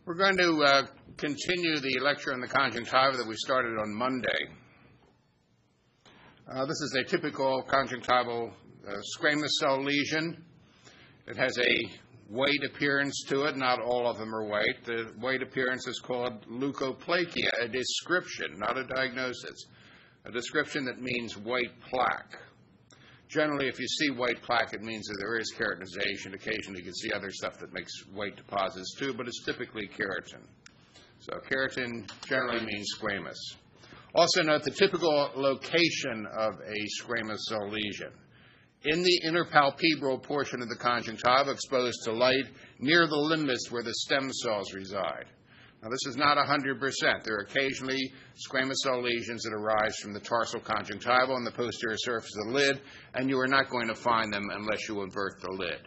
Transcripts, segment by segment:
We're going to continue the lecture on the conjunctiva that we started on Monday. This is a typical conjunctival squamous cell lesion. It has a white appearance to it. Not all of them are white. The white appearance is called leukoplakia, a description, not a diagnosis. A description that means white plaque. Generally, if you see white plaque, it means that there is keratinization. Occasionally, you can see other stuff that makes white deposits too, but it's typically keratin. So keratin generally means squamous. Also note the typical location of a squamous cell lesion. In the interpalpebral portion of the conjunctiva, exposed to light near the limbus where the stem cells reside. Now, this is not 100%. There are occasionally squamous cell lesions that arise from the tarsal conjunctiva on the posterior surface of the lid, and you are not going to find them unless you invert the lid.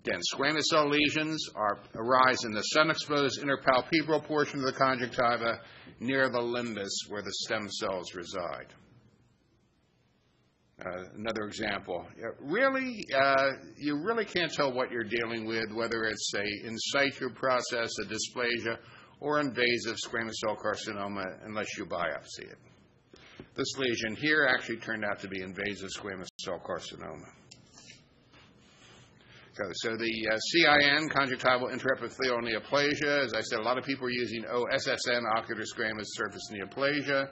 Again, squamous cell lesions arise in the sun-exposed interpalpebral portion of the conjunctiva near the limbus where the stem cells reside. Another example. You really can't tell what you're dealing with, whether it's a in situ process, a dysplasia, or invasive squamous cell carcinoma, unless you biopsy it. This lesion here actually turned out to be invasive squamous cell carcinoma. Okay, so the CIN, conjunctival intraepithelial neoplasia, as I said, a lot of people are using OSSN, ocular squamous surface neoplasia.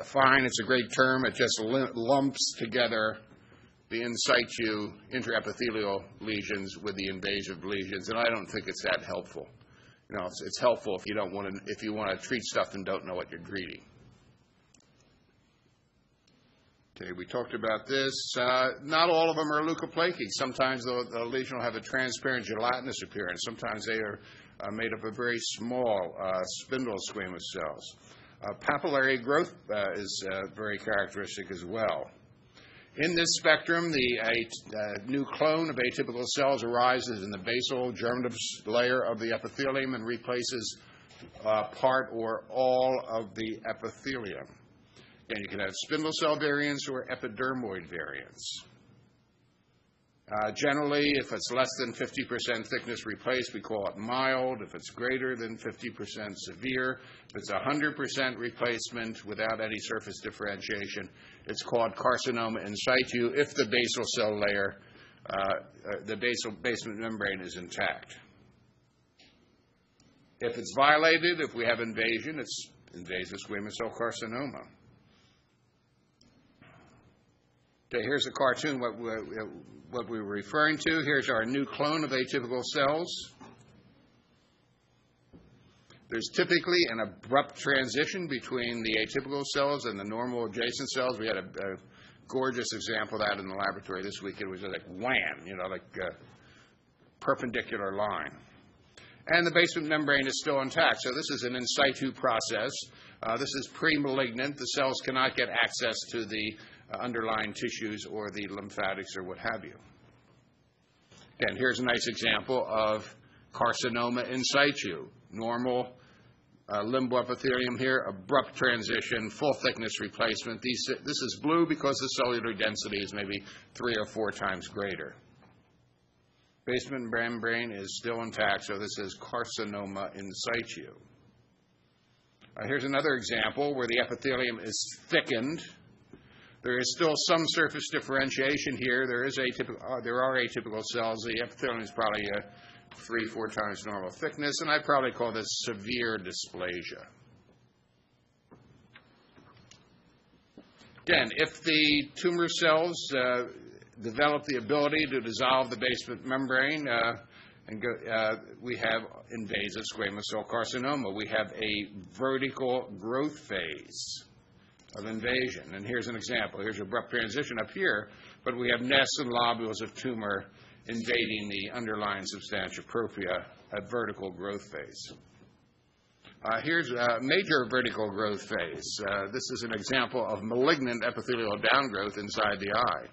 Fine, it's a great term. It just lumps together the in situ intraepithelial lesions with the invasive lesions, and I don't think it's that helpful. You know, it's helpful if you want to treat stuff and don't know what you're treating. Okay, we talked about this. Not all of them are leukoplakic. Sometimes the lesion will have a transparent gelatinous appearance. Sometimes they are made up of very small spindle squamous cells. Papillary growth is very characteristic as well. In this spectrum, a new clone of atypical cells arises in the basal germinative layer of the epithelium and replaces part or all of the epithelium. Again, you can have spindle cell variants or epidermoid variants. Generally, if it's less than 50% thickness replaced, we call it mild. If it's greater than 50% severe. If it's 100% replacement without any surface differentiation, it's called carcinoma in situ if the basal cell layer, the basement membrane is intact. If it's violated, if we have invasion, it's invasive squamous cell carcinoma. Okay, here's a cartoon, what we were referring to. Here's our new clone of atypical cells. There's typically an abrupt transition between the atypical cells and the normal adjacent cells. We had a gorgeous example of that in the laboratory this week. It was like wham, like a perpendicular line. And the basement membrane is still intact. So this is an in situ process. This is pre-malignant. The cells cannot get access to the underlying tissues or the lymphatics or what have you. Again, here's a nice example of carcinoma in situ. Normal limboepithelium here, abrupt transition, full thickness replacement. This is blue because the cellular density is maybe 3 or 4 times greater. Basement membrane is still intact, so this is carcinoma in situ. Here's another example where the epithelium is thickened. There is still some surface differentiation here. There are atypical cells. The epithelium is probably 3-4 times normal thickness, and I'd probably call this severe dysplasia. Again, if the tumor cells develop the ability to dissolve the basement membrane, we have invasive squamous cell carcinoma. We have a vertical growth phase of invasion. And here's an example. Here's abrupt transition up here, but we have nests and lobules of tumor invading the underlying substantia propria at vertical growth phase. Here's a major vertical growth phase. This is an example of malignant epithelial downgrowth inside the eye.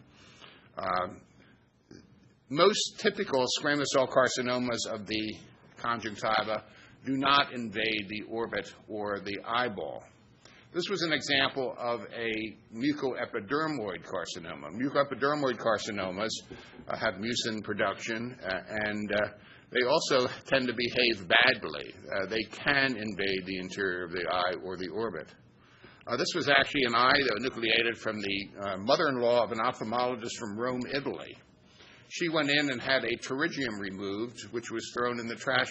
Most typical squamous cell carcinomas of the conjunctiva do not invade the orbit or the eyeball. This was an example of a mucoepidermoid carcinoma. Mucoepidermoid carcinomas have mucin production, and They also tend to behave badly. They can invade the interior of the eye or the orbit. This was actually an eye that was nucleated from the mother-in-law of an ophthalmologist from Rome, Italy. She went in and had a pterygium removed, which was thrown in the trash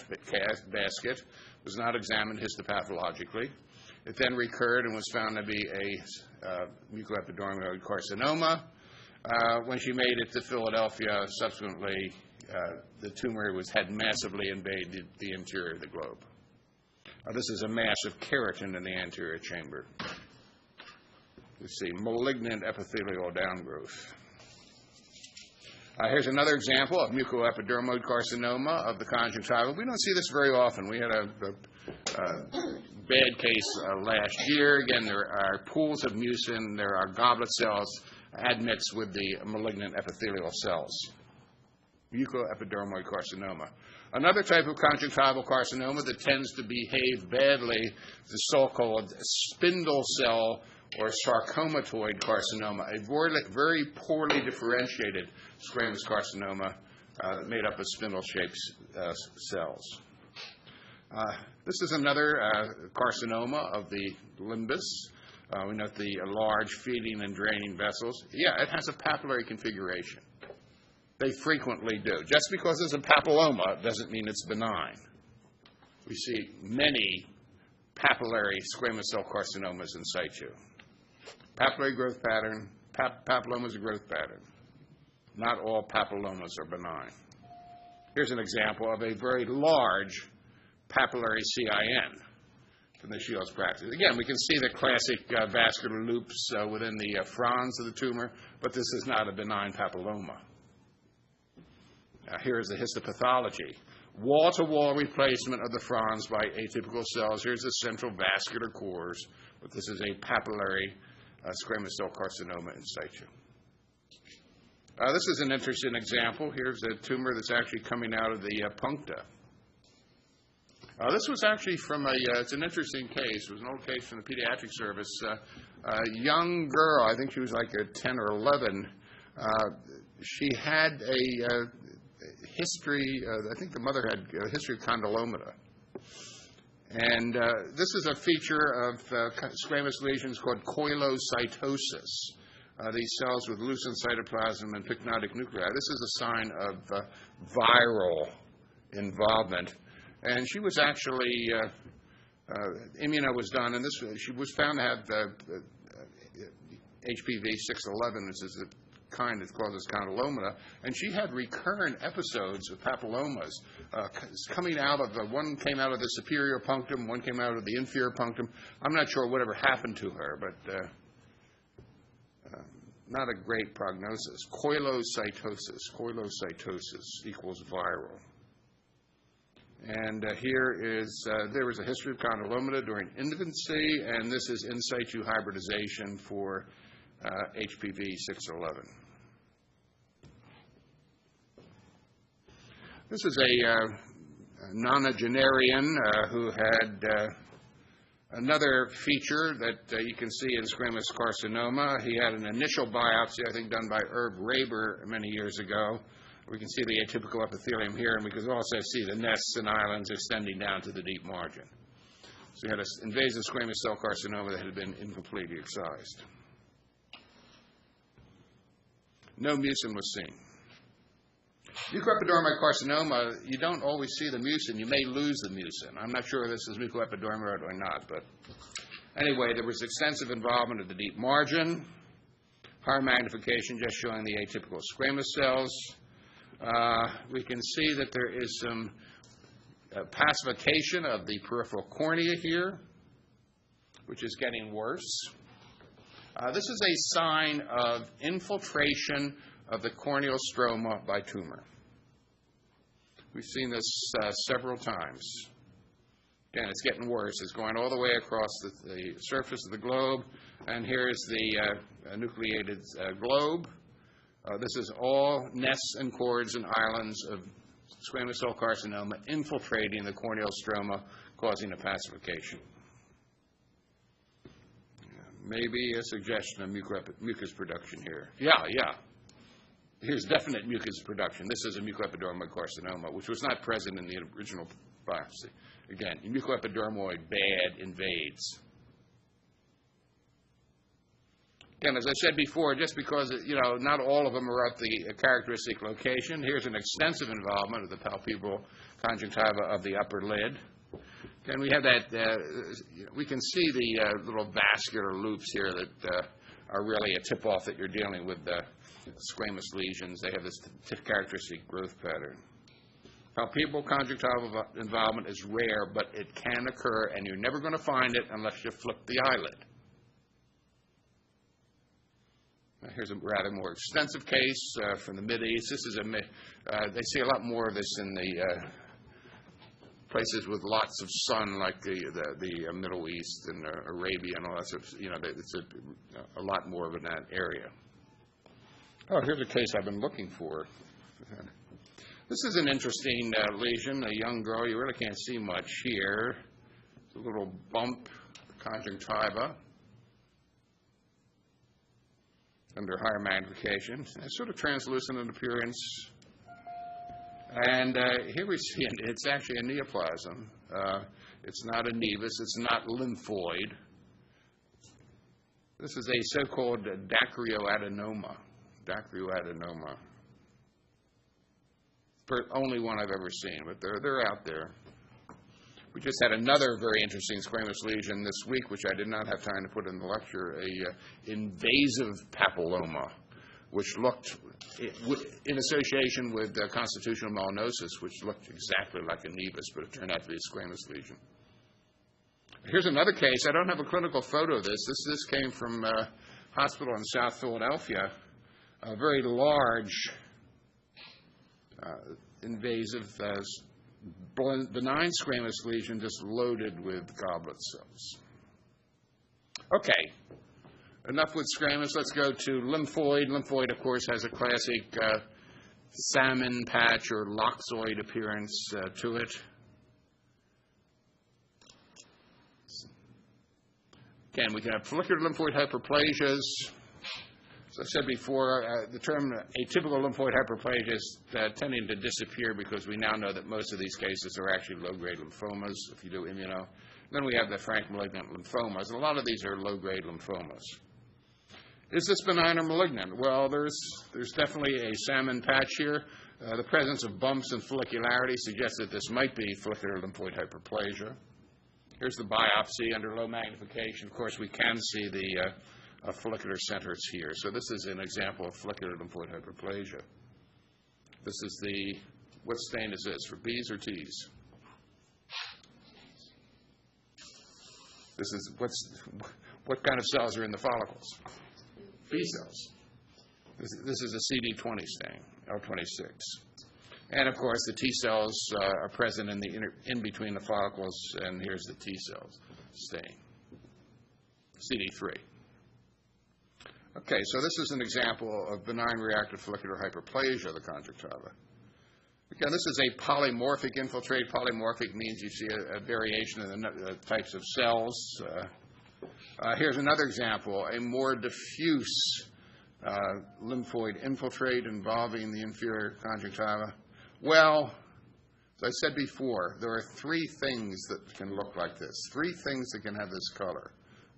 basket, was not examined histopathologically. It then recurred and was found to be a mucoepidermoid carcinoma. When she made it to Philadelphia, subsequently, the tumor had massively invaded the interior of the globe. This is a mass of keratin in the anterior chamber. You see malignant epithelial downgrowth. Here's another example of mucoepidermoid carcinoma of the conjunctival. We don't see this very often. We had a bad case last year. Again, there are pools of mucin. There are goblet cells admixed with the malignant epithelial cells. Mucoepidermoid carcinoma. Another type of conjunctival carcinoma that tends to behave badly is the so-called spindle cell or sarcomatoid carcinoma, a very poorly differentiated squamous carcinoma made up of spindle-shaped cells. This is another carcinoma of the limbus. We note the large feeding and draining vessels. Yeah, it has a papillary configuration. They frequently do. Just because it's a papilloma doesn't mean it's benign. We see many papillary squamous cell carcinomas in situ. Papillary growth pattern, papilloma is a growth pattern. Not all papillomas are benign. Here's an example of a very large papillary CIN from the Shields practice. Again, we can see the classic vascular loops within the frons of the tumor, but this is not a benign papilloma. Here is the histopathology. Wall-to-wall replacement of the frons by atypical cells. Here's the central vascular cores, but this is a papillary squamous cell carcinoma in situ. This is an interesting example. Here's a tumor that's actually coming out of the puncta. This was actually from it's an interesting case. It was an old case from the pediatric service. A young girl, I think she was like 10 or 11, she had a history, I think the mother had a history of condylomata. And this is a feature of squamous lesions called coilocytosis. These cells with lucent cytoplasm and pycnotic nuclei. This is a sign of viral involvement. And she was actually, immuno was done, and she was found to have HPV 611, which is a kind that causes condylomata, and she had recurrent episodes of papillomas coming out of one came out of the superior punctum, one came out of the inferior punctum. I'm not sure whatever happened to her, but not a great prognosis. Coilocytosis equals viral. And here is, there was a history of condylomata during infancy, and this is in situ hybridization for HPV 611. This is a nonagenarian who had another feature that you can see in squamous carcinoma. He had an initial biopsy, I think, done by Herb Raber many years ago. We can see the atypical epithelium here, and we can also see the nests and islands extending down to the deep margin. So we had an invasive squamous cell carcinoma that had been incompletely excised. No mucin was seen. Mucoepidermoid carcinoma, you don't always see the mucin. You may lose the mucin. I'm not sure this is mucoepidermoid or not, but anyway, there was extensive involvement of the deep margin, higher magnification just showing the atypical squamous cells. We can see that there is some pacification of the peripheral cornea here, which is getting worse. This is a sign of infiltration of the corneal stroma by tumor. We've seen this several times. Again, it's getting worse. It's going all the way across the surface of the globe, and here is the nucleated globe. This is all nests and cords and islands of squamous cell carcinoma infiltrating the corneal stroma, causing a pacification. Maybe a suggestion of mucus production here. Yeah. Here's definite mucus production. This is a mucoepidermoid carcinoma, which was not present in the original biopsy. Again, mucoepidermoid bad invades. Again, as I said before, just because, not all of them are at the characteristic location, here's an extensive involvement of the palpebral conjunctiva of the upper lid. Again, we have that, we can see the little vascular loops here that are really a tip-off that you're dealing with squamous lesions. They have this characteristic growth pattern. Palpebral conjunctival involvement is rare, but it can occur, and you're never going to find it unless you flip the eyelid. Here's a rather more extensive case from the Mideast. This is they see a lot more of this in the places with lots of sun, like the Middle East and Arabia and all that stuff. It's a lot more of in that area. Oh, here's a case I've been looking for. This is an interesting lesion, a young girl. You really can't see much here. It's a little bump, conjunctiva, under higher magnification. It's sort of translucent in appearance. And here we see it's actually a neoplasm. It's not a nevus. It's not lymphoid. This is a so-called dacryoadenoma. Dacryoadenoma. Only one I've ever seen, but they're out there. We just had another very interesting squamous lesion this week, which I did not have time to put in the lecture, a invasive papilloma, which looked, in association with constitutional melanosis, which looked exactly like a nevus, but it turned out to be a squamous lesion. Here's another case. I don't have a clinical photo of this. This came from a hospital in South Philadelphia, a very large invasive benign squamous lesion just loaded with goblet cells. Okay, enough with squamous. Let's go to lymphoid. Lymphoid, of course, has a classic salmon patch or loxoid appearance to it. Again, we can have follicular lymphoid hyperplasias. As I said before, the term atypical lymphoid hyperplasia is tending to disappear because we now know that most of these cases are actually low-grade lymphomas if you do immuno. Then we have the frank malignant lymphomas, and a lot of these are low-grade lymphomas. Is this benign or malignant? Well, there's definitely a salmon patch here. The presence of bumps and follicularity suggests that this might be follicular lymphoid hyperplasia. Here's the biopsy under low magnification. Of course, we can see the follicular centers here. So this is an example of follicular lymphoid hyperplasia. This is what stain is this, for B's or T's? This is, what kind of cells are in the follicles? B cells. This is a CD20 stain, L26. And of course, the T cells are present in between the follicles, and here's the T cells stain, CD3. Okay, so this is an example of benign reactive follicular hyperplasia of the conjunctiva. Again, this is a polymorphic infiltrate. Polymorphic means you see a variation in the types of cells. Here's another example, a more diffuse lymphoid infiltrate involving the inferior conjunctiva. Well, as I said before, there are three things that can look like this, three things that can have this color.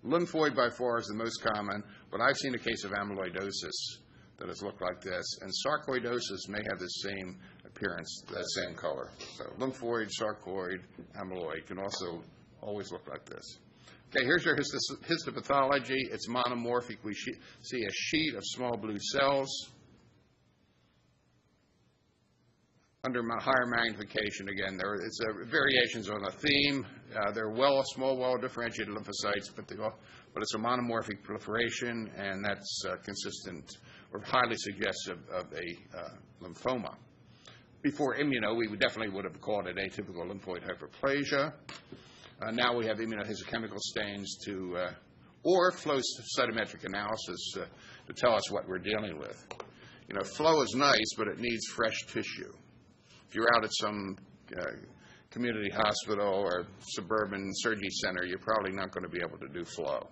Lymphoid by far is the most common, but I've seen a case of amyloidosis that has looked like this, and sarcoidosis may have the same appearance, that same color. So lymphoid, sarcoid, amyloid can also always look like this. Okay, here's your histopathology. It's monomorphic. We see a sheet of small blue cells under higher magnification. Again, it's variations on a theme. They're small, well-differentiated lymphocytes, but it's a monomorphic proliferation, and that's consistent or highly suggestive of a lymphoma. Before immuno, we definitely would have called it atypical lymphoid hyperplasia. Now we have immunohistochemical stains or flow cytometric analysis to tell us what we're dealing with. Flow is nice, but it needs fresh tissue. If you're out at some community hospital or suburban surgery center, you're probably not going to be able to do flow.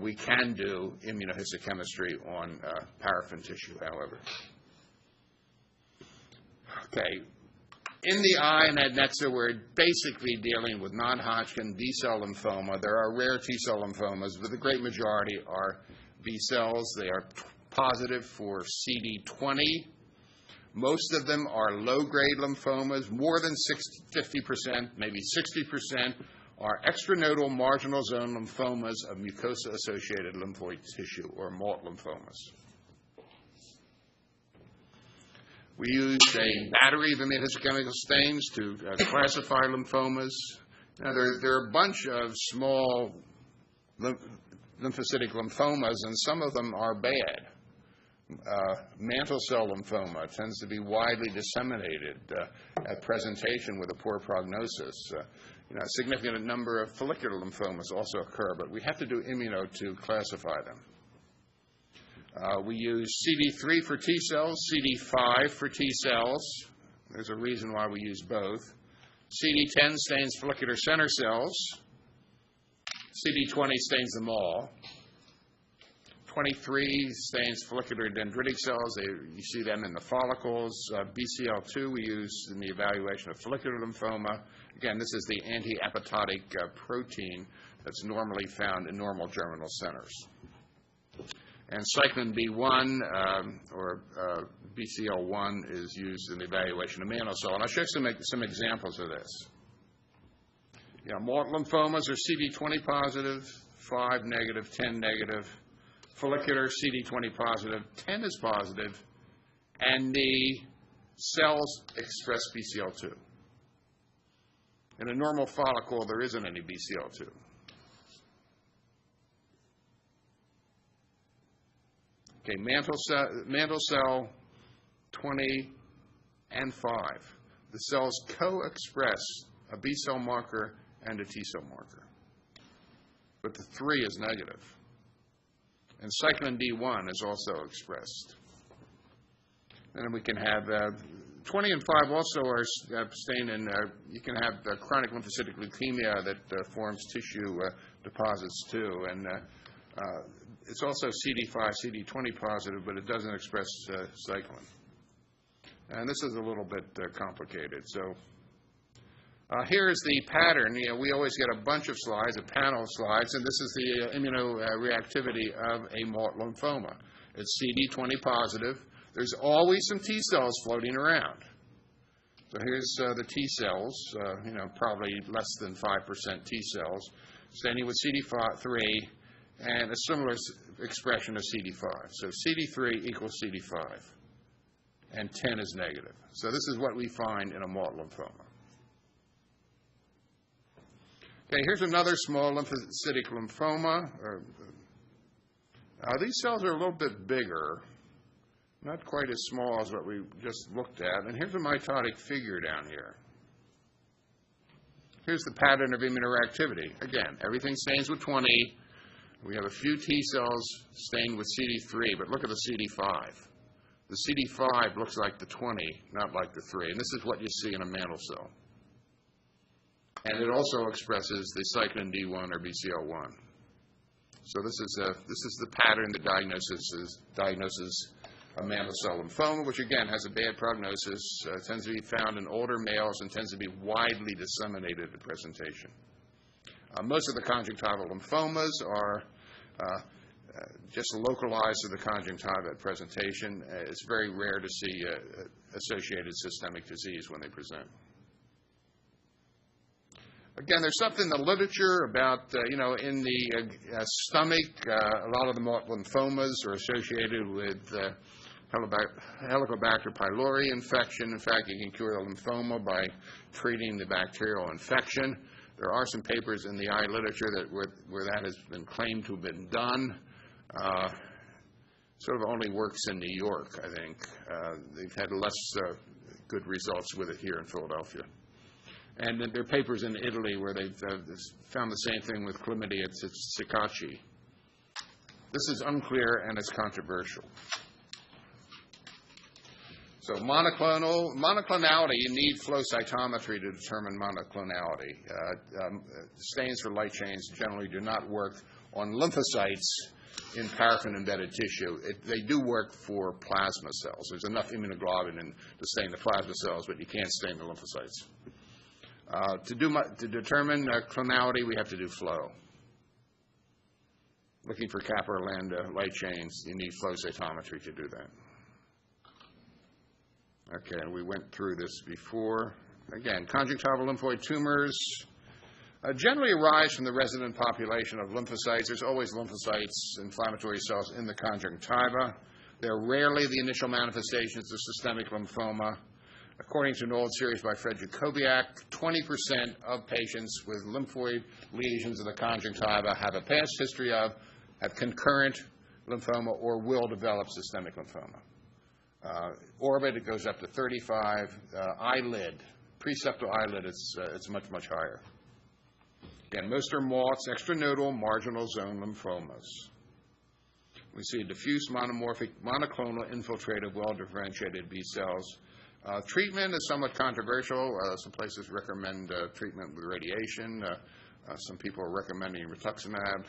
We can do immunohistochemistry on paraffin tissue, however. Okay. In the eye and head next, we're basically dealing with non-Hodgkin B-cell lymphoma. There are rare T-cell lymphomas, but the great majority are B-cells. They are positive for CD20. Most of them are low-grade lymphomas. More than 50%, maybe 60%, are extranodal marginal zone lymphomas of mucosa-associated lymphoid tissue, or MALT lymphomas. We use a battery of immunohistochemical stains to classify lymphomas. Now, there are a bunch of small lymphocytic lymphomas, and some of them are bad. Mantle cell lymphoma tends to be widely disseminated at presentation with a poor prognosis. A significant number of follicular lymphomas also occur, but we have to do immuno to classify them. We use CD3 for T cells, CD5 for T cells. There's a reason why we use both. CD10 stains follicular center cells. CD20 stains them all. 23 stains follicular dendritic cells. You see them in the follicles. BCL2 we use in the evaluation of follicular lymphoma. Again, this is the anti-apoptotic protein that's normally found in normal germinal centers. And cyclin B1 or BCL1 is used in the evaluation of mantle cell. And I'll show you some examples of this. MALT lymphomas are CD20 positive, 5 negative, 10 negative. Follicular, CD20 positive, 10 is positive, and the cells express BCL2. In a normal follicle, there isn't any BCL2. Okay, mantle cell 20 and 5. The cells co-express a B-cell marker and a T-cell marker. But the 3 is negative. And cyclin D1 is also expressed. And then we can have 20 and 5 also are stained in, you can have chronic lymphocytic leukemia that forms tissue deposits too. And it's also CD5, CD20 positive, but it doesn't express cyclin. And this is a little bit complicated. So here's the pattern. We always get a bunch of slides, a panel of slides, and this is the immunoreactivity of a MALT lymphoma. It's CD20 positive. There's always some T cells floating around. So here's the T cells, probably less than 5% T cells, staining with CD3 and a similar expression of CD5. So CD3 equals CD5, and 10 is negative. So this is what we find in a MALT lymphoma. Okay, here's another small lymphocytic lymphoma. These cells are a little bit bigger, not quite as small as what we just looked at. And here's a mitotic figure down here. Here's the pattern of immunoreactivity. Again, everything stains with 20. We have a few T cells stained with CD3, but look at the CD5. The CD5 looks like the 20, not like the 3. And this is what you see in a mantle cell. And it also expresses the cyclin D1 or BCL1. So this is the pattern that diagnoses a mantle cell lymphoma, which again has a bad prognosis, tends to be found in older males, and tends to be widely disseminated at presentation. Most of the conjunctival lymphomas are just localized to the conjunctiva at presentation. It's very rare to see associated systemic disease when they present. Again, there's something in the literature about, in the stomach, a lot of the MALT lymphomas are associated with Helicobacter pylori infection. In fact, you can cure the lymphoma by treating the bacterial infection. There are some papers in the eye literature where that has been claimed to have been done. Sort of only works in New York, I think. They've had less good results with it here in Philadelphia. And there are papers in Italy where they've found the same thing with chlamydia psittaci. This is unclear and it's controversial. So monoclonality, you need flow cytometry to determine monoclonality. Stains for light chains generally do not work on lymphocytes in paraffin-embedded tissue. They do work for plasma cells. There's enough immunoglobulin to stain the plasma cells, but you can't stain the lymphocytes. To determine clonality, we have to do flow. Looking for kappa or lambda light chains, you need flow cytometry to do that. Okay, we went through this before. Again, conjunctival lymphoid tumors generally arise from the resident population of lymphocytes. There's always lymphocytes, inflammatory cells in the conjunctiva. They're rarely the initial manifestations of systemic lymphoma. According to an old series by Fred Jacobiak, 20% of patients with lymphoid lesions of the conjunctiva have a past history of, have concurrent lymphoma, or will develop systemic lymphoma. Orbit, it goes up to 35. Eyelid, preseptal eyelid, it's much, much higher. Again, most are MALTs, extranodal marginal zone lymphomas. We see diffuse monomorphic, monoclonal, infiltrative, well-differentiated B cells. Treatment is somewhat controversial. Some places recommend treatment with radiation. Some people are recommending rituximab.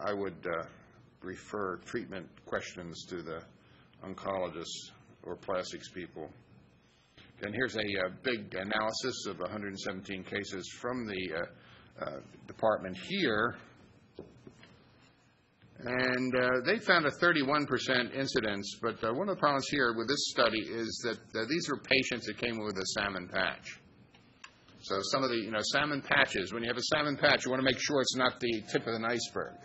I would refer treatment questions to the oncologists or plastics people. And here's a big analysis of 117 cases from the department here. And they found a 31% incidence, but one of the problems here with this study is that these were patients that came with a salmon patch. So some of the, salmon patches, when you have a salmon patch, you want to make sure it's not the tip of an iceberg.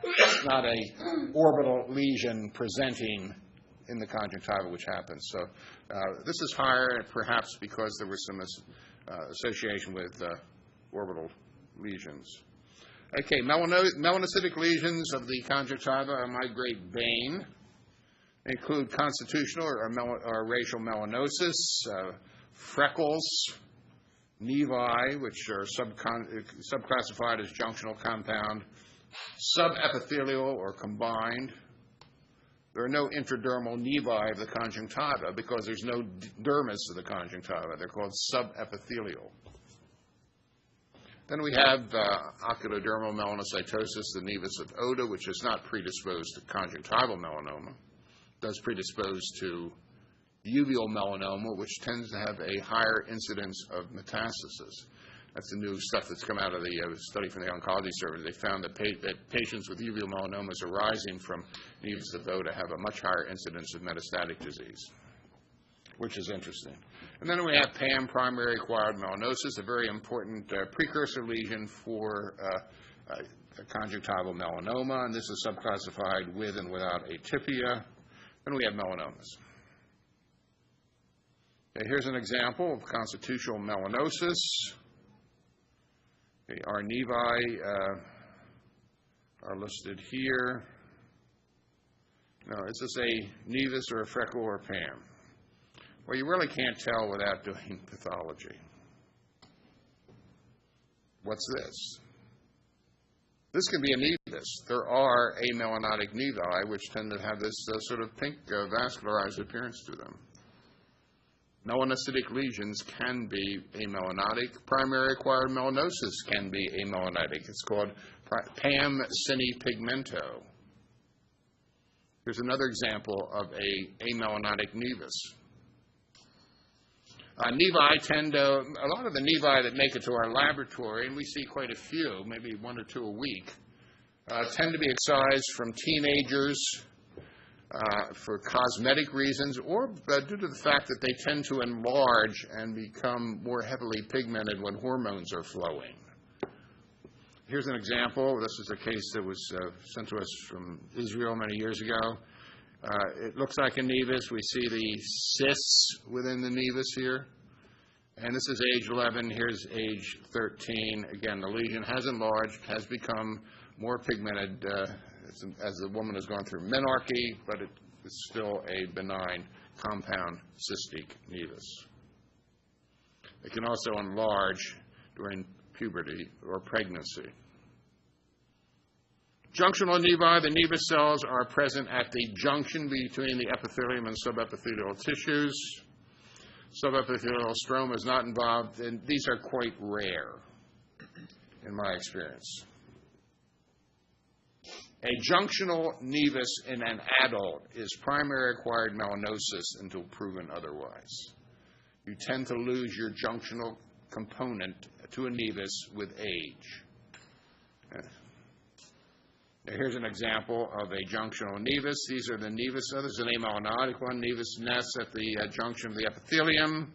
It's not a orbital lesion presenting in the conjunctiva, which happens. So this is higher, perhaps because there was some association with orbital lesions. Okay, melanocytic lesions of the conjunctiva are migrate vein. They include constitutional or racial melanosis, freckles, nevi, which are subclassified as junctional compound, subepithelial or combined. There are no intradermal nevi of the conjunctiva because there's no dermis of the conjunctiva. They're called subepithelial. Then we have oculodermal melanocytosis, the nevus of Oda, which is not predisposed to conjunctival melanoma. It does predispose to uveal melanoma, which tends to have a higher incidence of metastasis. That's the new stuff that's come out of the study from the Oncology Service. They found that patients with uveal melanomas arising from nevus of Oda have a much higher incidence of metastatic disease, which is interesting. And then we have PAM, primary acquired melanosis, a very important precursor lesion for conjunctival melanoma, and this is subclassified with and without atypia. Then we have melanomas. Okay, here's an example of constitutional melanosis. Okay, our nevi are listed here. Now, is this a nevus or a freckle or a PAM? Well, you really can't tell without doing pathology. What's this? This can be a nevus. There are amelanotic nevi, which tend to have this sort of pink vascularized appearance to them. Melanocytic lesions can be amelanotic. Primary acquired melanosis can be amelanotic. It's called PAM sine pigmento. Here's another example of a amelanotic nevus. Nevi tend to, a lot of the nevi that make it to our laboratory, and we see quite a few, maybe 1 or 2 a week, tend to be excised from teenagers for cosmetic reasons or due to the fact that they tend to enlarge and become more heavily pigmented when hormones are flowing. Here's an example. This is a case that was sent to us from Israel many years ago. It looks like a nevus. We see the cysts within the nevus here. And this is age 11. Here's age 13. Again, the lesion has enlarged, has become more pigmented as the woman has gone through menarche, but it is still a benign compound cystic nevus. It can also enlarge during puberty or pregnancy. Junctional nevi, the nevus cells are present at the junction between the epithelium and subepithelial tissues. Subepithelial stroma is not involved, and these are quite rare in my experience. A junctional nevus in an adult is primary acquired melanosis until proven otherwise. You tend to lose your junctional component to a nevus with age. Now here's an example of a junctional nevus. These are the nevus. This is an amelanotic one, nevus nests at the junction of the epithelium.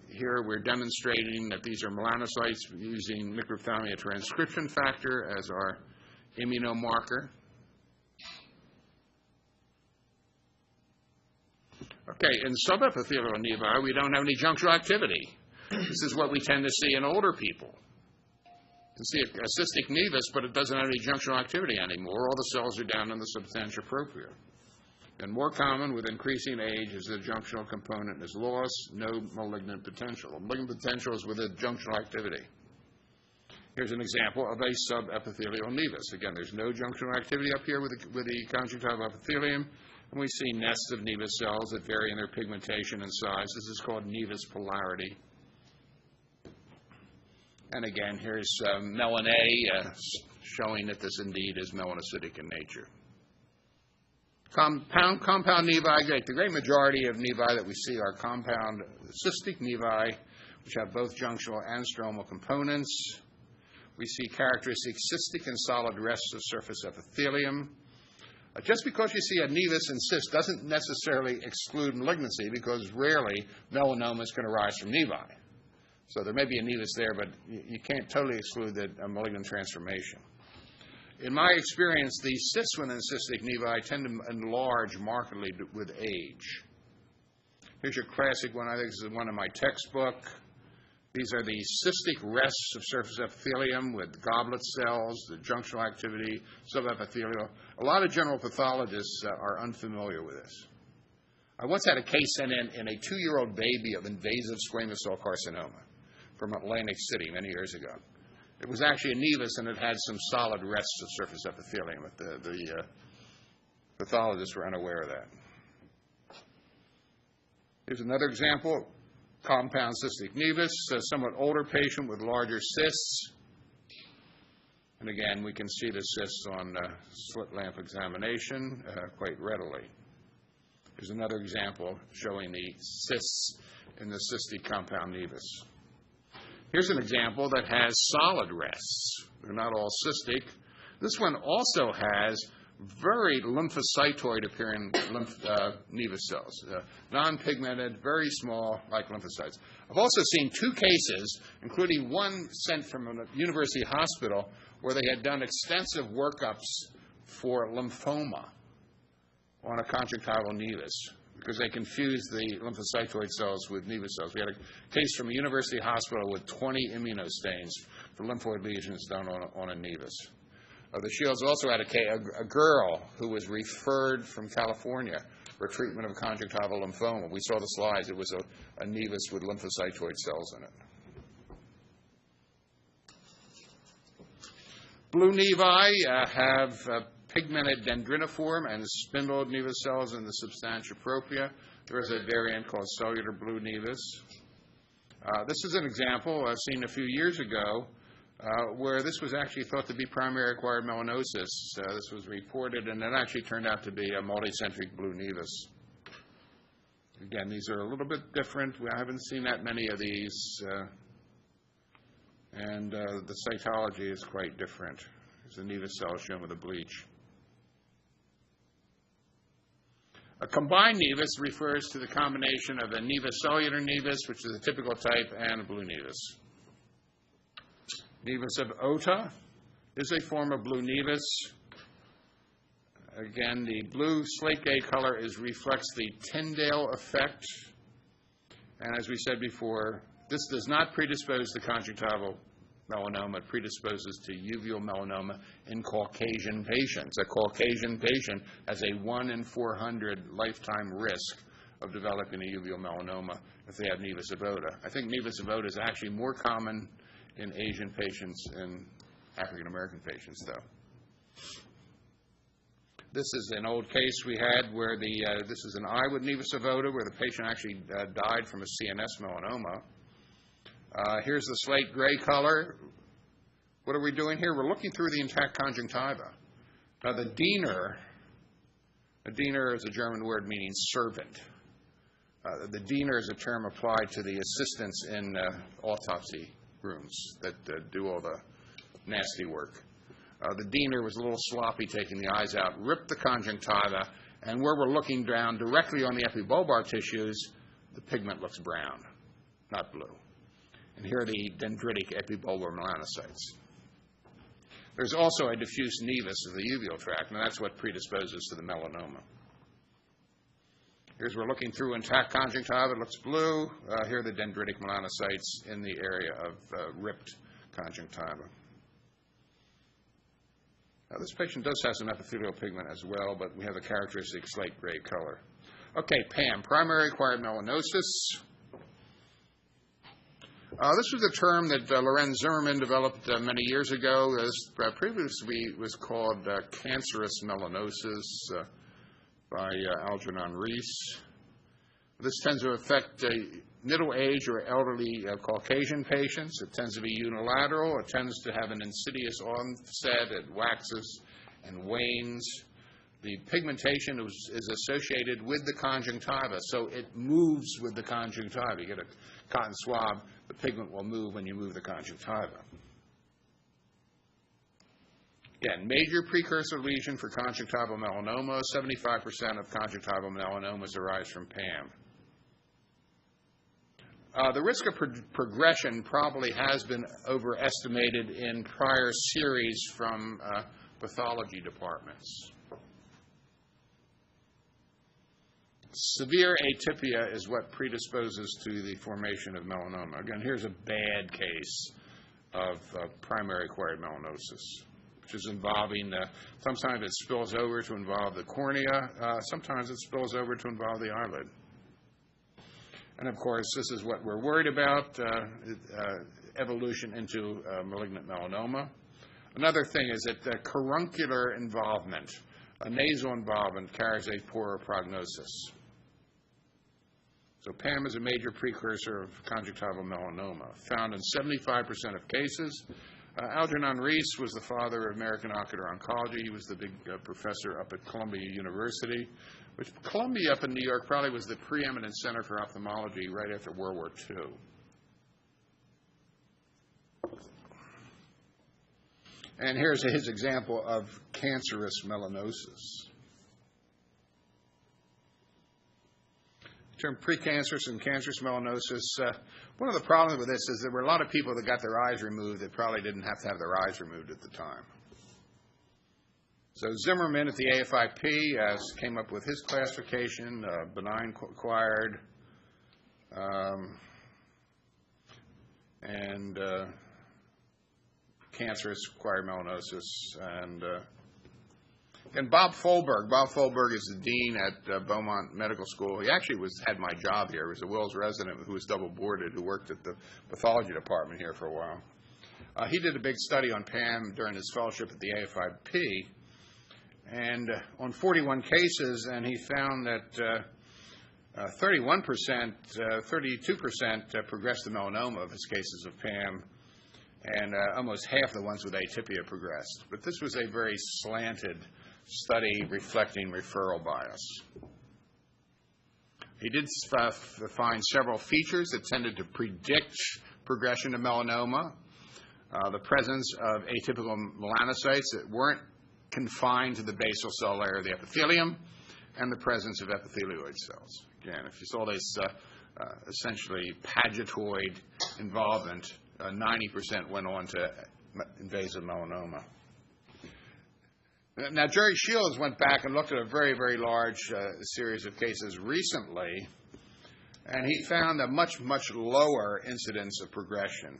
Here we're demonstrating that these are melanocytes using microphthalmia transcription factor as our immunomarker. Okay, in subepithelial nevi, we don't have any junctional activity. This is what we tend to see in older people. You can see a cystic nevus, but it doesn't have any junctional activity anymore. All the cells are down in the substantia propria. And more common with increasing age is the junctional component is lost, no malignant potential. Malignant potential is with a junctional activity. Here's an example of a subepithelial nevus. Again, there's no junctional activity up here with the conjunctival epithelium, and we see nests of nevus cells that vary in their pigmentation and size. This is called nevus polarity. And again, here's melon A showing that this indeed is melanocytic in nature. Compound nevi, the great majority of nevi that we see are compound cystic nevi, which have both junctional and stromal components. We see characteristic cystic and solid rests of surface epithelium. Just because you see a nevus and cyst doesn't necessarily exclude malignancy, because rarely melanoma is going to arise from nevi. So there may be a nevus there, but you can't totally exclude a malignant transformation. In my experience, the cysts within cystic nevi tend to enlarge markedly with age. Here's your classic one. I think this is one in my textbook. These are the cystic rests of surface epithelium with goblet cells, the junctional activity, subepithelial. A lot of general pathologists are unfamiliar with this. I once had a case sent in a 2-year-old baby of invasive squamous cell carcinoma from Atlantic City many years ago. It was actually a nevus, and it had some solid rests of surface epithelium, but the pathologists were unaware of that. Here's another example. Compound cystic nevus, a somewhat older patient with larger cysts. And again, we can see the cysts on slit lamp examination quite readily. Here's another example showing the cysts in the cystic compound nevus. Here's an example that has solid rests. They're not all cystic. This one also has very lymphocytoid appearing nevus cells, non-pigmented, very small, like lymphocytes. I've also seen 2 cases, including one sent from a university hospital, where they had done extensive workups for lymphoma on a conjunctival nevus, because they confused the lymphocytoid cells with nevus cells. We had a case from a university hospital with 20 immunostains for lymphoid lesions done on a nevus. The Shields also had a girl who was referred from California for treatment of conjunctival lymphoma. We saw the slides. It was a nevus with lymphocytoid cells in it. Blue nevi have pigmented dendriniform and spindled nevus cells in the substantia propria. There is a variant called cellular blue nevus. This is an example seen a few years ago where this was actually thought to be primary acquired melanosis. This was reported, and it actually turned out to be a multicentric blue nevus. Again, these are a little bit different. I haven't seen that many of these, and the cytology is quite different. There's a nevus cell shown with a bleach. A combined nevus refers to the combination of a cellular nevus, which is a typical type, and a blue nevus. Nevus of Ota is a form of blue nevus. Again, the blue slate gray color reflects the Tyndale effect. And as we said before, this does not predispose to conjunctival melanoma. It predisposes to uveal melanoma in Caucasian patients. A Caucasian patient has a 1 in 400 lifetime risk of developing a uveal melanoma if they have nevus of Ota. I think nevus of Ota is actually more common in Asian patients and African American patients, though. This is an old case we had where this is an eye with nevus of Ota, where the patient actually died from a CNS melanoma. Here's the slate gray color What are we doing here? We're looking through the intact conjunctiva. Now, the diener is a German word meaning servant. The diener is a term applied to the assistants in autopsy rooms that do all the nasty work. The diener was a little sloppy taking the eyes out, ripped the conjunctiva, and where we're looking down directly on the epibulbar tissues, the pigment looks brown, not blue. And here are the dendritic epibulbar melanocytes. There's also a diffuse nevus of the uveal tract, and that's what predisposes to the melanoma. Here's we're looking through intact conjunctiva. It looks blue. Here are the dendritic melanocytes in the area of ripped conjunctiva. Now, this patient does have some epithelial pigment as well, but we have a characteristic slate gray color. Okay, PAM, primary acquired melanosis. This was a term that Lorenz Zimmermann developed many years ago. This previously was called cancerous melanosis by Algernon Rees. This tends to affect middle-aged or elderly Caucasian patients. It tends to be unilateral. It tends to have an insidious onset. It waxes and wanes. The pigmentation is associated with the conjunctiva, so it moves with the conjunctiva. You get a cotton swab, the pigment will move when you move the conjunctiva. Again, major precursor lesion for conjunctival melanoma. 75% of conjunctival melanomas arise from PAM. The risk of progression probably has been overestimated in prior series from pathology departments. Severe atypia is what predisposes to the formation of melanoma. Again, here's a bad case of primary acquired melanosis, which is involving, sometimes it spills over to involve the cornea, sometimes it spills over to involve the eyelid. And of course, this is what we're worried about, evolution into malignant melanoma. Another thing is that caruncular involvement, a nasal involvement, carries a poorer prognosis. So PAM is a major precursor of conjunctival melanoma, found in 75% of cases. Algernon Rees was the father of American ocular oncology. He was the big professor up at Columbia University, which Columbia up in New York probably was the preeminent center for ophthalmology right after World War II. And here's his example of cancerous melanosis. The term precancerous and cancerous melanosis, one of the problems with this is there were a lot of people that got their eyes removed that probably didn't have to have their eyes removed at the time. So Zimmermann at the AFIP came up with his classification, benign acquired and cancerous acquired melanosis. And Bob Folberg is the dean at Beaumont Medical School. He actually had my job here. He was a Wills resident who was double boarded, who worked at the pathology department here for a while. He did a big study on PAM during his fellowship at the AFIP, and on 41 cases, and he found that 32% progressed to melanoma of his cases of PAM, and almost half the ones with atypia progressed. But this was a very slanted study reflecting referral bias. He did find several features that tended to predict progression to melanoma. The presence of atypical melanocytes that weren't confined to the basal cell layer of the epithelium, and the presence of epithelioid cells. Again, if you saw this essentially pagetoid involvement, 90% went on to invasive melanoma. Now, Jerry Shields went back and looked at a very, very large series of cases recently, and he found a much, much lower incidence of progression.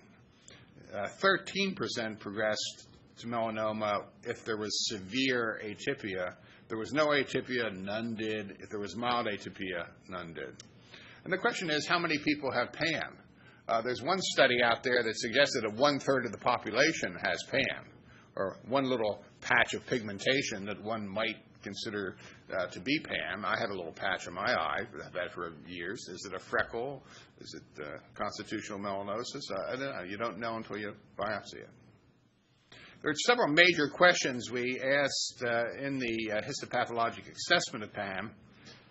13% progressed to melanoma if there was severe atypia. If there was no atypia, none did. If there was mild atypia, none did. And the question is, how many people have PAM? There's one study out there that suggested that 1/3 of the population has PAM, or one little patch of pigmentation that one might consider to be PAM. I have a little patch on my eye. I've had it for years. Is it a freckle? Is it constitutional melanosis? I don't know. You don't know until you biopsy it. There are several major questions we asked in the histopathologic assessment of PAM.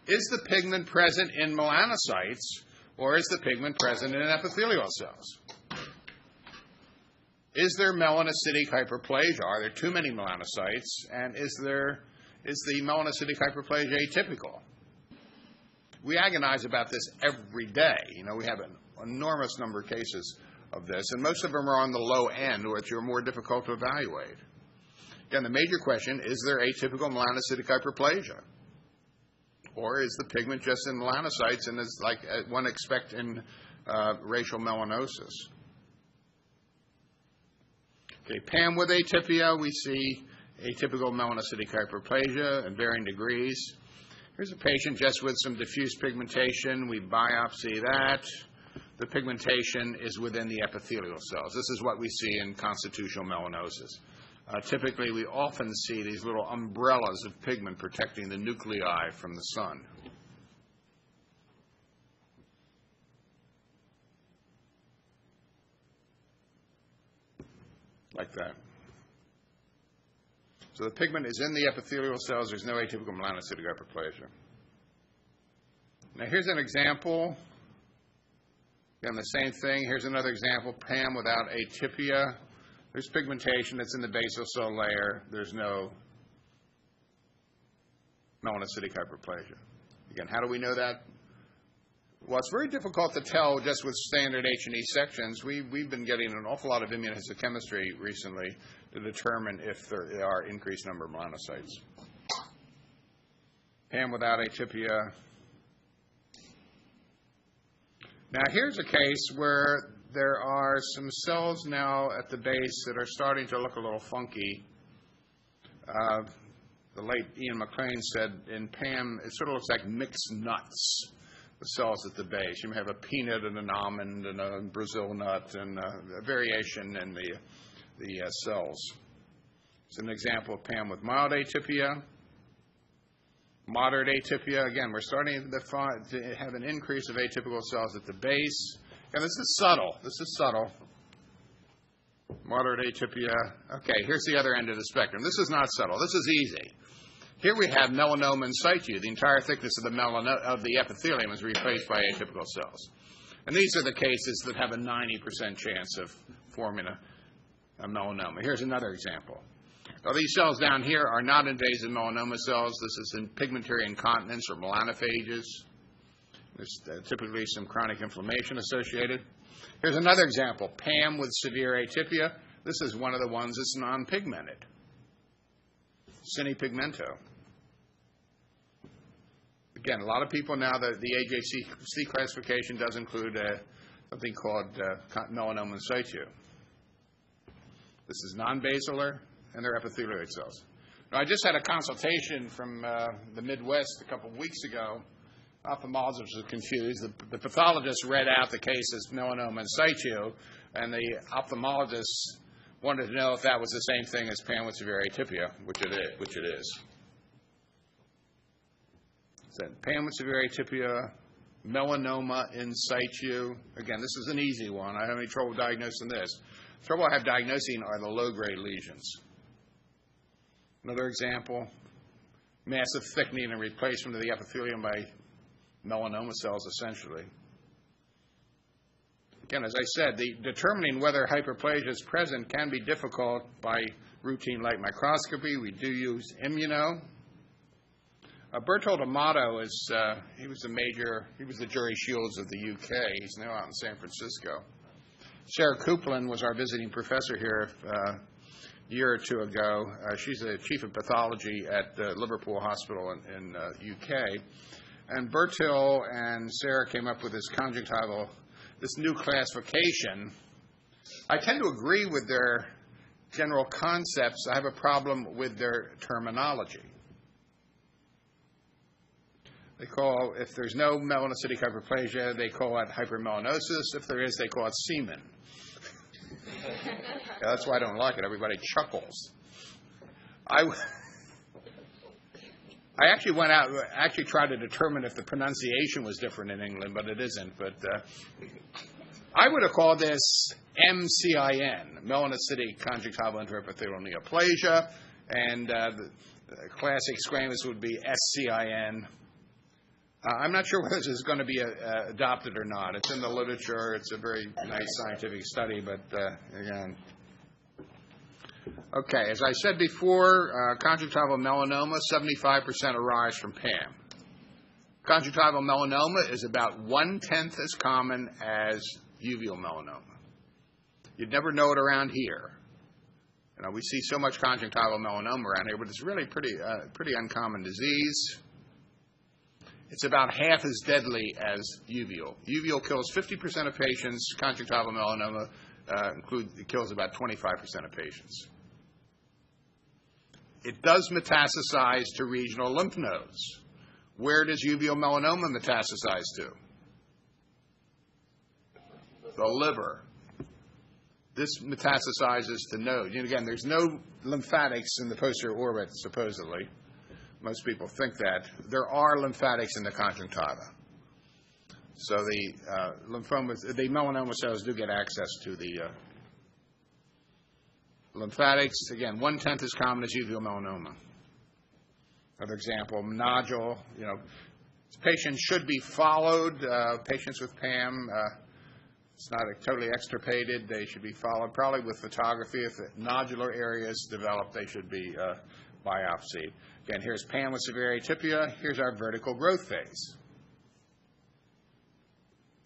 Is the pigment present in melanocytes, or is the pigment present in epithelial cells? Is there melanocytic hyperplasia? Are there too many melanocytes? And is the melanocytic hyperplasia atypical? We agonize about this every day. We have an enormous number of cases of this, and most of them are on the low end, which are more difficult to evaluate. Again, the major question, is there atypical melanocytic hyperplasia? Or is the pigment just in melanocytes and is like one expect in racial melanosis? Okay, PAM with atypia, we see atypical melanocytic hyperplasia in varying degrees. Here's a patient just with some diffuse pigmentation. We biopsy that. The pigmentation is within the epithelial cells. This is what we see in constitutional melanosis. Typically, we often see these little umbrellas of pigment protecting the nuclei from the sun. Like that. So the pigment is in the epithelial cells. There's no atypical melanocytic hyperplasia. Now here's an example. Again, the same thing. Here's another example, PAM without atypia. There's pigmentation that's in the basal cell layer. There's no melanocytic hyperplasia. Again, how do we know that? Well, it's very difficult to tell just with standard H&E sections. We've been getting an awful lot of immunohistochemistry recently to determine if there are increased number of melanocytes. PAM without atypia. Now, here's a case where there are some cells now at the base that are starting to look a little funky. The late Ian McLean said in PAM, it sort of looks like mixed nuts, the cells at the base. You may have a peanut and an almond and a Brazil nut and a variation in the cells. It's an example of PAM with mild atypia. Moderate atypia, again, we're starting to have an increase of atypical cells at the base. And this is subtle. This is subtle. Moderate atypia. Okay, here's the other end of the spectrum. This is not subtle. This is easy. Here we have melanoma in situ. The entire thickness of the epithelium is replaced by atypical cells. And these are the cases that have a 90% chance of forming a melanoma. Here's another example. Now, these cells down here are not invasive melanoma cells. This is in pigmentary incontinence or melanophages. There's typically some chronic inflammation associated. Here's another example, PAM with severe atypia. This is one of the ones that's non-pigmented. Cinepigmento. Again, a lot of people now, the AJC classification does include something called melanoma in situ. This is non-basilar, and they're epithelioid cells. Now, I just had a consultation from the Midwest a couple of weeks ago. Ophthalmologists were confused. The pathologist read out the case as melanoma in situ, and the ophthalmologist wanted to know if that was the same thing as PAM with severe atypia, which it is. So PAM with severe atypia, melanoma in situ. Again, this is an easy one. I don't have any trouble diagnosing this. The trouble I have diagnosing are the low-grade lesions. Another example, massive thickening and replacement of the epithelium by melanoma cells, essentially. Again, as I said, determining whether hyperplasia is present can be difficult by routine light microscopy. We do use immuno. Bertold Amato he was the Jury Shields of the UK. He's now out in San Francisco. Sarah Coupland was our visiting professor here a year or two ago. She's the chief of pathology at Liverpool Hospital in UK. And Bertil and Sarah came up with this conjunctival, this new classification. I tend to agree with their general concepts. I have a problem with their terminology. They call, if there's no melanocytic hyperplasia, they call it hypermelanosis. If there is, they call it semen. Yeah, that's why I don't like it. Everybody chuckles. I actually tried to determine if the pronunciation was different in England, but it isn't. But I would have called this MCIN, melanocytic conjunctival intraepithelial neoplasia, and the classic squamous would be SCIN. I'm not sure whether this is going to be adopted or not. It's in the literature. It's a very nice scientific study, but again. Okay, as I said before, conjunctival melanoma, 75% arise from PAM. Conjunctival melanoma is about 1/10 as common as uveal melanoma. You'd never know it around here. You know, we see so much conjunctival melanoma around here, but it's really pretty uncommon disease. It's about half as deadly as uveal. Uveal kills 50% of patients. Conjunctival melanoma kills about 25% of patients. It does metastasize to regional lymph nodes. Where does uveal melanoma metastasize to? The liver. This metastasizes to nodes. And again, there's no lymphatics in the posterior orbit, supposedly. Most people think that. There are lymphatics in the conjunctiva. So the melanoma cells do get access to the lymphatics. Again, 1/10 as common as uveal melanoma. Another example, nodule. You know, patients should be followed. Patients with PAM, it's not totally extirpated. They should be followed, probably with photography. If the nodular areas develop, they should be biopsied. Again, here's PAM with severe atypia. Here's our vertical growth phase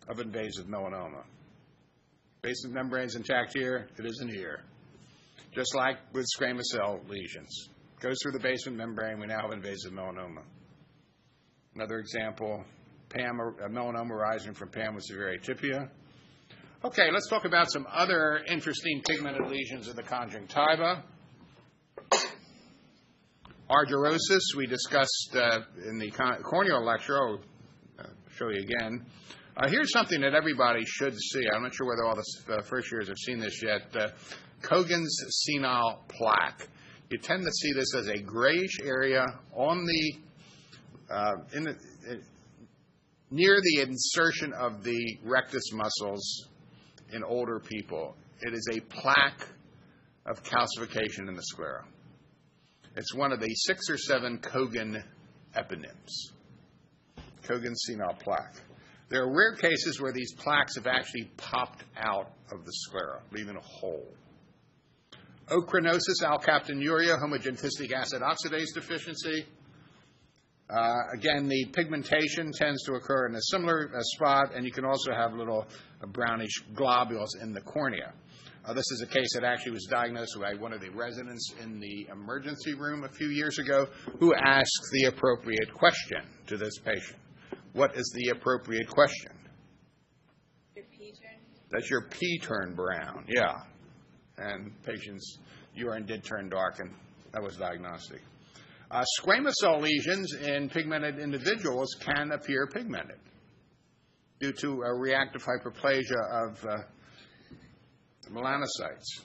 of invasive melanoma. Basement membrane's intact here. It isn't here. Just like with squamous cell lesions. Goes through the basement membrane. We now have invasive melanoma. Another example, PAM, melanoma arising from PAM with severe atypia. Okay, let's talk about some other interesting pigmented lesions of the conjunctiva. Argyrosis, we discussed in the corneal lecture. I'll show you again. Here's something that everybody should see. I'm not sure whether all the first years have seen this yet. Cogan's senile plaque. You tend to see this as a grayish area on near the insertion of the rectus muscles in older people. It is a plaque of calcification in the sclera. It's one of the 6 or 7 Cogan eponyms. Cogan's senile plaque. There are rare cases where these plaques have actually popped out of the sclera, leaving a hole. Ochranosis, alkaptonuria, homogentistic acid oxidase deficiency. Again, the pigmentation tends to occur in a similar spot, and you can also have little brownish globules in the cornea. This is a case that actually was diagnosed by one of the residents in the emergency room a few years ago, who asked the appropriate question to this patient. What is the appropriate question? Your pee turn? Does your pee turn brown? Yeah. And patient's urine did turn dark, and that was diagnostic. Squamous cell lesions in pigmented individuals can appear pigmented due to a reactive hyperplasia of melanocytes.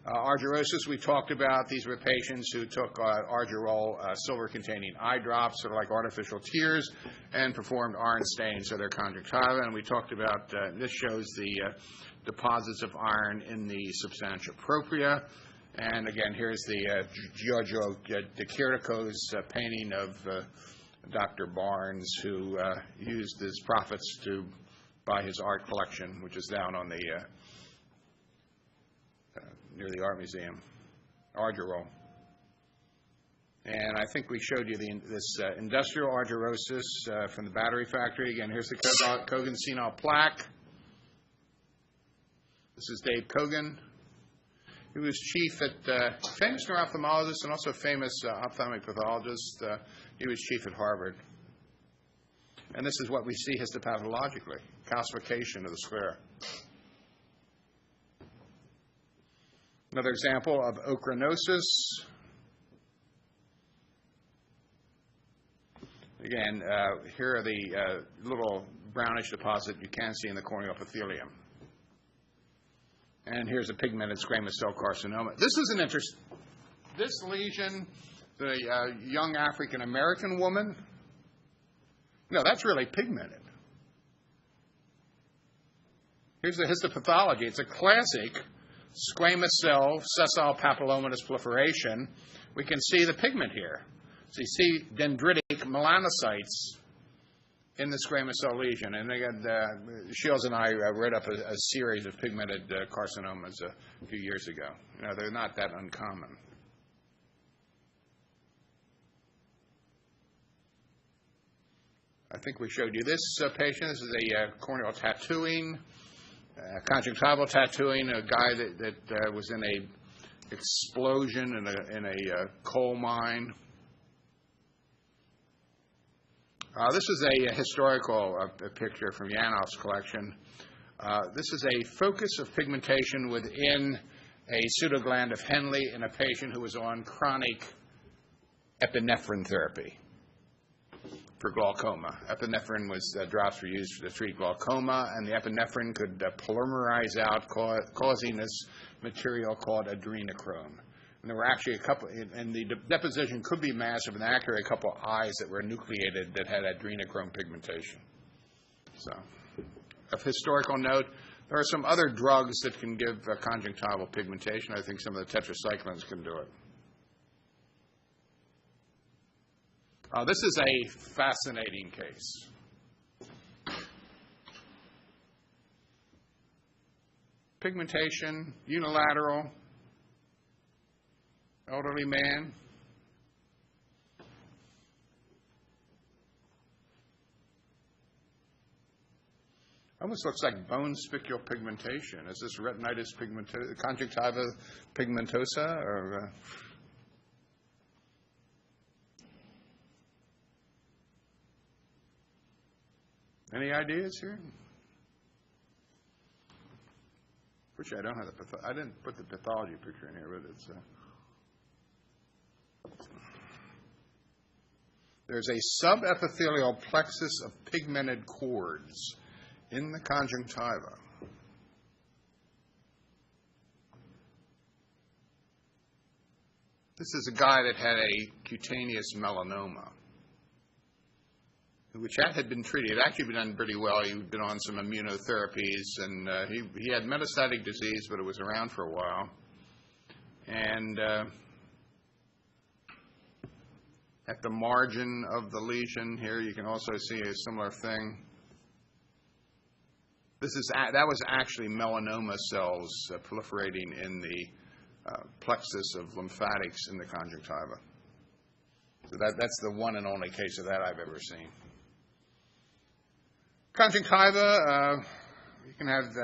Argyrosis, we talked about. These were patients who took Argyrol silver-containing eye drops, sort of like artificial tears, and performed iron stains of their conjunctiva. And we talked about, this shows the deposits of iron in the substantia propria. And again, here's the Giorgio de Chirico's painting of Dr. Barnes, who used his profits to buy his art collection, which is down on the near the Art Museum, Argyrol. And I think we showed you this industrial argyrosis from the battery factory. Again, here's the Cogan senile plaque. This is Dave Cogan. He was chief at, famous neuro-ophthalmologist and also famous ophthalmic pathologist. He was chief at Harvard. And this is what we see histopathologically, calcification of the sclera. Another example of ochranosis. Again, here are the little brownish deposit you can see in the corneal epithelium. And here's a pigmented squamous cell carcinoma. This is an interest. This lesion, the young African-American woman, no, that's really pigmented. Here's the histopathology. It's a classic squamous cell, sessile papillomatous proliferation. We can see the pigment here. So you see dendritic melanocytes in the squamous cell lesion. And again, Shields and I wrote up a series of pigmented carcinomas a few years ago. You know, they're not that uncommon. I think we showed you this patient. This is a corneal tattooing, conjunctival tattooing, a guy that was in a explosion in a coal mine. This is a historical picture from Yanoff's collection. This is a focus of pigmentation within a pseudogland of Henle in a patient who was on chronic epinephrine therapy for glaucoma. Epinephrine drops were used to treat glaucoma, and the epinephrine could polymerize out, causing this material called adrenochrome. And there were actually a couple, and the deposition could be massive, and actually a couple of eyes that were nucleated that had adrenochrome pigmentation. So, of historical note, there are some other drugs that can give conjunctival pigmentation. I think some of the tetracyclines can do it. This is a fascinating case. Pigmentation, unilateral, elderly man. Almost looks like bone spicule pigmentation. Is this retinitis pigmentosa, conjunctiva pigmentosa, or? Any ideas here? Fortunately, I don't have the I didn't put the pathology picture in here, but it's. There's a subepithelial plexus of pigmented cords in the conjunctiva. This is a guy that had a cutaneous melanoma, which had been treated. It had actually been done pretty well. He'd been on some immunotherapies, and he had metastatic disease, but it was around for a while. And at the margin of the lesion here, you can also see a similar thing. That was actually melanoma cells proliferating in the plexus of lymphatics in the conjunctiva. So that's the one and only case of that I've ever seen. Conjunctiva, you can have,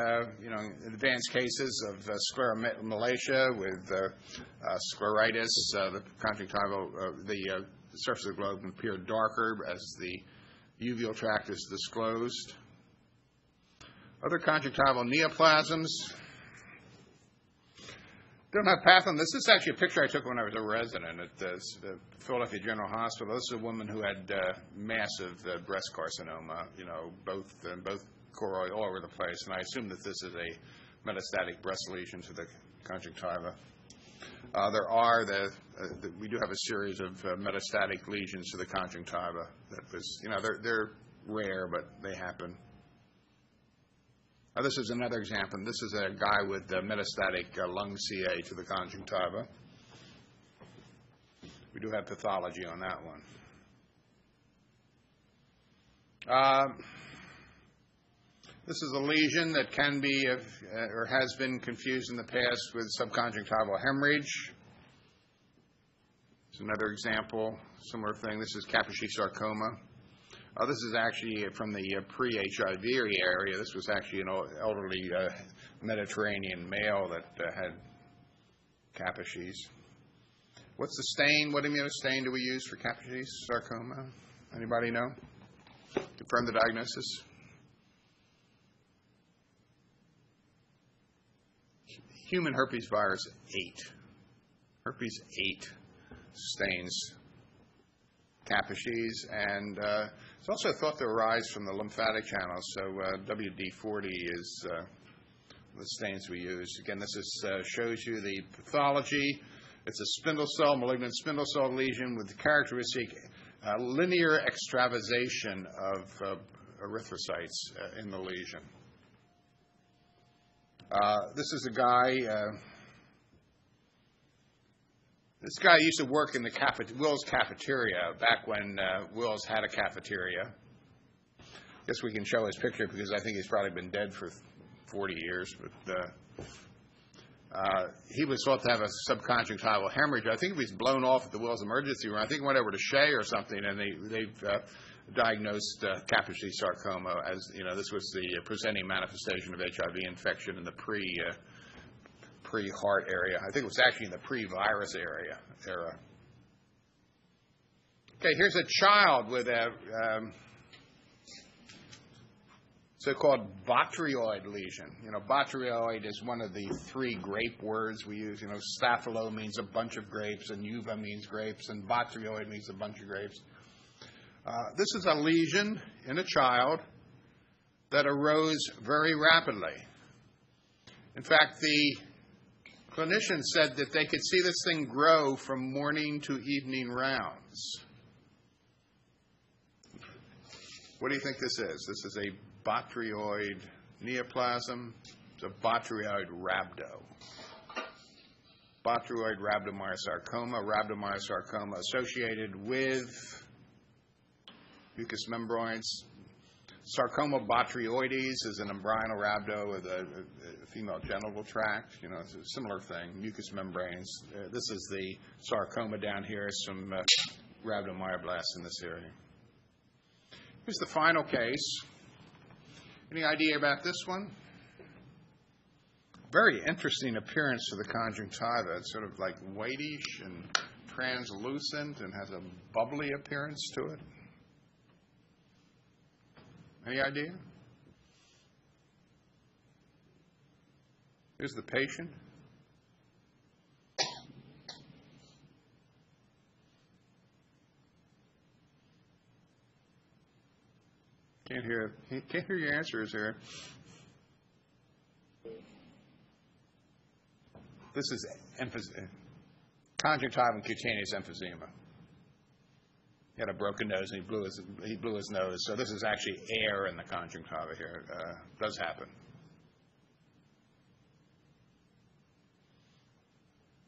advanced cases of scleromalacia with scleritis. The conjunctival, the surface of the globe can appear darker as the uveal tract is disclosed. Other conjunctival neoplasms. Don't have pathology. This is actually a picture I took when I was a resident at the Philadelphia General Hospital. This is a woman who had massive breast carcinoma, both choroid all over the place. And I assume that this is a metastatic breast lesion to the conjunctiva. We do have a series of metastatic lesions to the conjunctiva. That was, they're rare, but they happen. This is another example. This is a guy with metastatic lung CA to the conjunctiva. We do have pathology on that one. This is a lesion that can be or has been confused in the past with subconjunctival hemorrhage. It's another example, similar thing. This is Kaposi sarcoma. This is actually from the pre-HIV area. This was actually an elderly Mediterranean male that had Kaposi's. What's the stain? What immunostain do we use for Kaposi sarcoma? Anybody know? Confirm the diagnosis. Human herpes virus 8. Herpes 8 stains Kaposi's, and it's also thought to arise from the lymphatic channels. So WD-40 is the stains we use. Again, this shows you the pathology. It's a spindle cell, malignant spindle cell lesion with the characteristic linear extravasation of erythrocytes in the lesion. This is a guy. This guy used to work in the Will's cafeteria back when Will's had a cafeteria. Guess we can show his picture because I think he's probably been dead for 40 years. But he was thought to have a subconjunctival hemorrhage. I think he was blown off at the Will's emergency room. I think he went over to Shea or something, and they've diagnosed Kaposi sarcoma as, this was the presenting manifestation of HIV infection in the pre-heart area. I think it was actually in the pre-virus era. Okay, here's a child with a so-called botryoid lesion. Botryoid is one of the three grape words we use. Staphylo means a bunch of grapes, and uva means grapes, and botryoid means a bunch of grapes. This is a lesion in a child that arose very rapidly. In fact, the clinicians said that they could see this thing grow from morning to evening rounds. What do you think this is? This is a botryoid neoplasm. It's a botryoid rhabdo. Botryoid rhabdomyosarcoma associated with mucous membranes. Sarcoma botryoides is an embryonal rhabdo with a female genital tract. It's a similar thing, mucous membranes. This is the sarcoma down here, some rhabdomyoblasts in this area. Here's the final case. Any idea about this one? Very interesting appearance to the conjunctiva. It's sort of like whitish and translucent and has a bubbly appearance to it. Any idea? Here's the patient. Can't hear your answers here. This is conjunctival and cutaneous emphysema. He had a broken nose and he blew his nose. So this is actually air in the conjunctiva here. Does happen.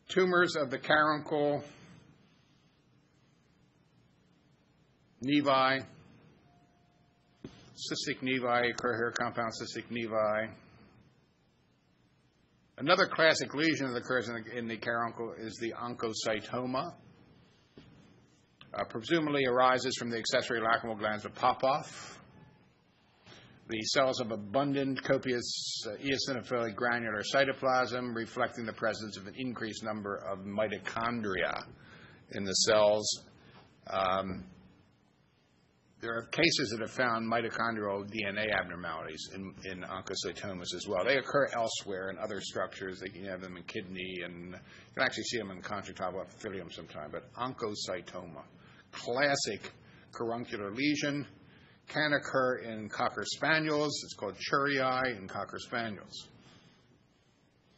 Tumors of the caruncle, nevi, cystic nevi occur here, compound cystic nevi. Another classic lesion that occurs in the caruncle is the oncocytoma. Presumably arises from the accessory lacrimal glands of Popov. The cells have abundant, copious eosinophilic granular cytoplasm, reflecting the presence of an increased number of mitochondria in the cells. There are cases that have found mitochondrial DNA abnormalities in oncocytomas as well. They occur elsewhere in other structures. You can have them in kidney, and you can actually see them in conjunctival epithelium sometime. But oncocytoma, classic caruncular lesion, can occur in Cocker Spaniels. It's called churiae in Cocker Spaniels.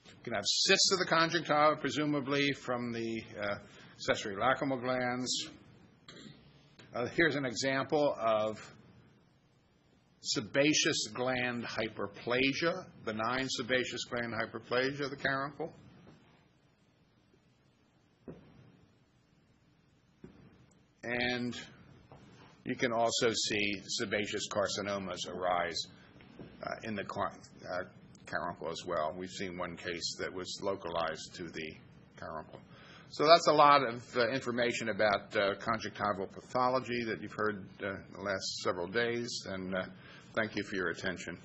You can have cysts of the conjunctiva, presumably from the accessory lacrimal glands. Here's an example of sebaceous gland hyperplasia, benign sebaceous gland hyperplasia of the caruncle. And you can also see sebaceous carcinomas arise in the caruncle as well. We've seen one case that was localized to the caruncle. So that's a lot of information about conjunctival pathology that you've heard the last several days, and thank you for your attention.